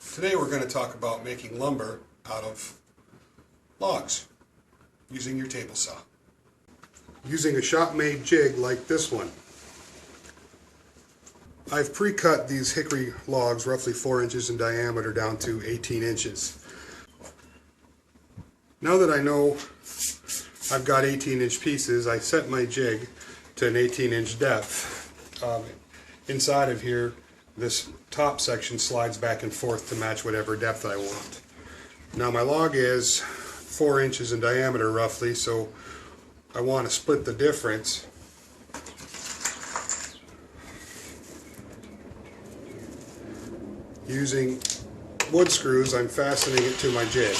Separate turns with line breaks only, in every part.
Today we're going to talk about making lumber out of logs using your table saw. Using a shop-made jig like this one. I've pre-cut these hickory logs roughly 4 inches in diameter down to 18 inches. Now that I know I've got 18-inch pieces, I set my jig to an 18-inch depth. Inside of here, this top section slides back and forth to match whatever depth I want. Now my log is 4 inches in diameter roughly, so I want to split the difference. Using wood screws, I'm fastening it to my jig.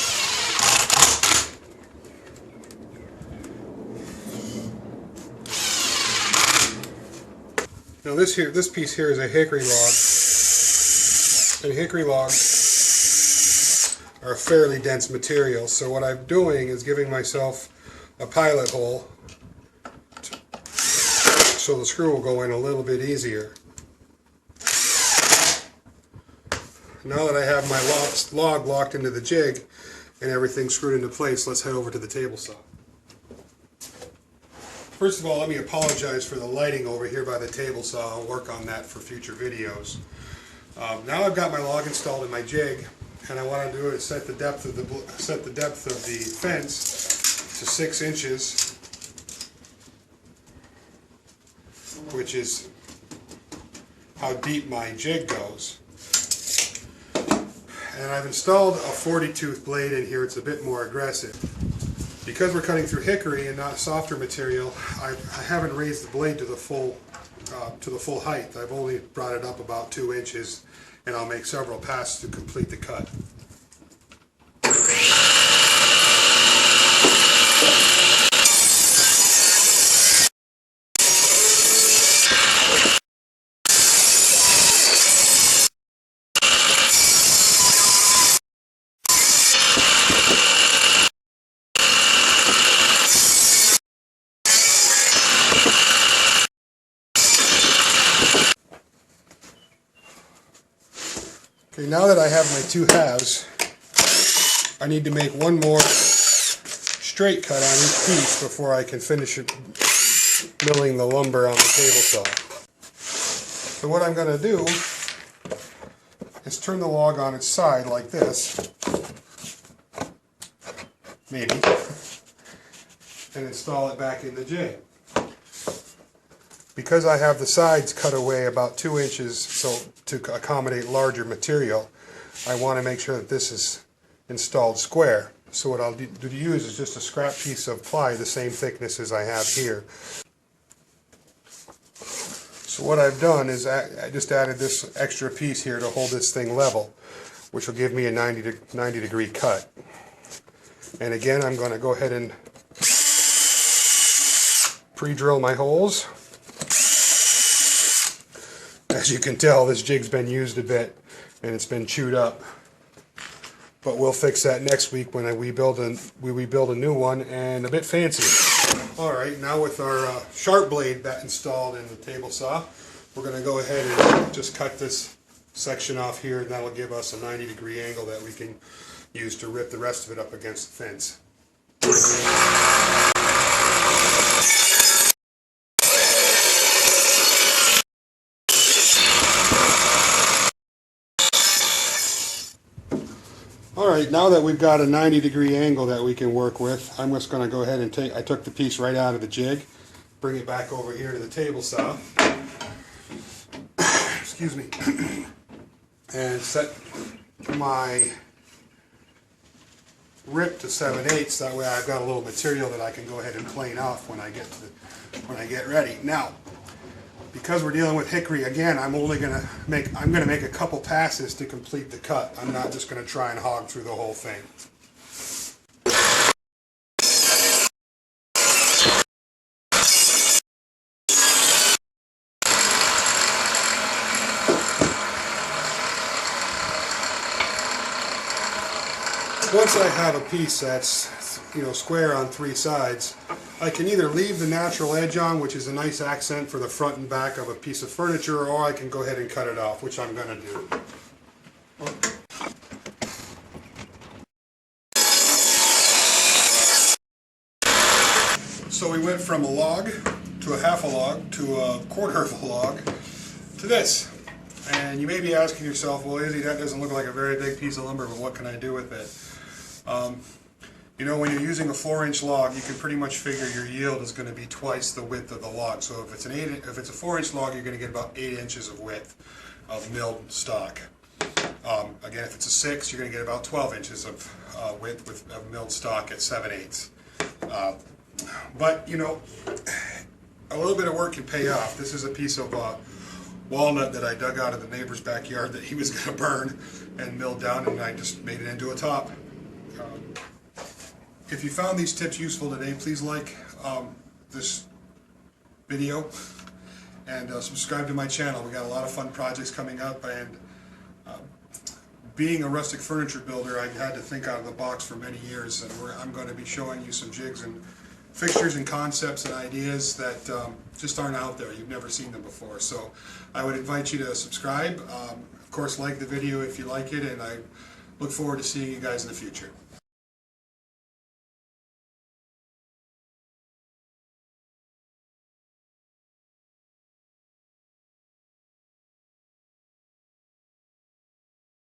Now this piece here is a hickory log, and hickory logs are a fairly dense material, so what I'm doing is giving myself a pilot hole so the screw will go in a little bit easier. Now that I have my log locked into the jig and everything screwed into place, let's head over to the table saw. First of all, let me apologize for the lighting over here by the table saw. I'll work on that for future videos. Now I've got my log installed in my jig, and I want to do is set the depth of the fence to 6 inches, which is how deep my jig goes. And I've installed a 40-tooth blade in here. It's a bit more aggressive. Because we're cutting through hickory and not softer material, I haven't raised the blade to the full height. I've only brought it up about 2 inches, and I'll make several passes to complete the cut. Okay, now that I have my 2 halves, I need to make one more straight cut on each piece before I can finish milling the lumber on the table saw. So what I'm going to do is turn the log on its side like this, maybe, and install it back in the jig. Because I have the sides cut away about 2 inches so to accommodate larger material, I want to make sure that this is installed square. So what I'll use is just a scrap piece of ply the same thickness as I have here. So what I've done is I just added this extra piece here to hold this thing level, which will give me a 90 degree cut. And again, I'm going to go ahead and pre-drill my holes. As you can tell, this jig's been used a bit and it's been chewed up, but we'll fix that next week when we build a new one and a bit fancier. Alright, now with our sharp blade installed in the table saw, we're going to go ahead and just cut this section off here, and that'll give us a 90 degree angle that we can use to rip the rest of it up against the fence. Alright, now that we've got a 90 degree angle that we can work with, I'm just going to go ahead and I took the piece right out of the jig, bring it back over here to the table saw, excuse me, and set my rip to 7/8, that way I've got a little material that I can go ahead and plane off when I get ready. Now, because we're dealing with hickory again, I'm going to make a couple passes to complete the cut. I'm not just going to try and hog through the whole thing. Once I have a piece that's square on 3 sides, I can either leave the natural edge on, which is a nice accent for the front and back of a piece of furniture, or I can go ahead and cut it off, which I'm going to do. So we went from a log to a half a log to a quarter of a log to this. And you may be asking yourself, well, Izzy, that doesn't look like a very big piece of lumber, but what can I do with it? You know, when you're using a 4-inch log, you can pretty much figure your yield is going to be twice the width of the log. So if it's a 4-inch log, you're going to get about 8 inches of width of milled stock. Again, if it's a 6, you're going to get about 12 inches of width of milled stock at 7/8. But you know, a little bit of work can pay off. This is a piece of walnut that I dug out of the neighbor's backyard that he was going to burn and milled down, and I just made it into a top. If you found these tips useful today, please like this video and subscribe to my channel. We got a lot of fun projects coming up, and being a rustic furniture builder, I had to think out of the box for many years, and I'm going to be showing you some jigs and fixtures and concepts and ideas that just aren't out there. You've never seen them before. So I would invite you to subscribe. Of course, like the video if you like it, and I look forward to seeing you guys in the future.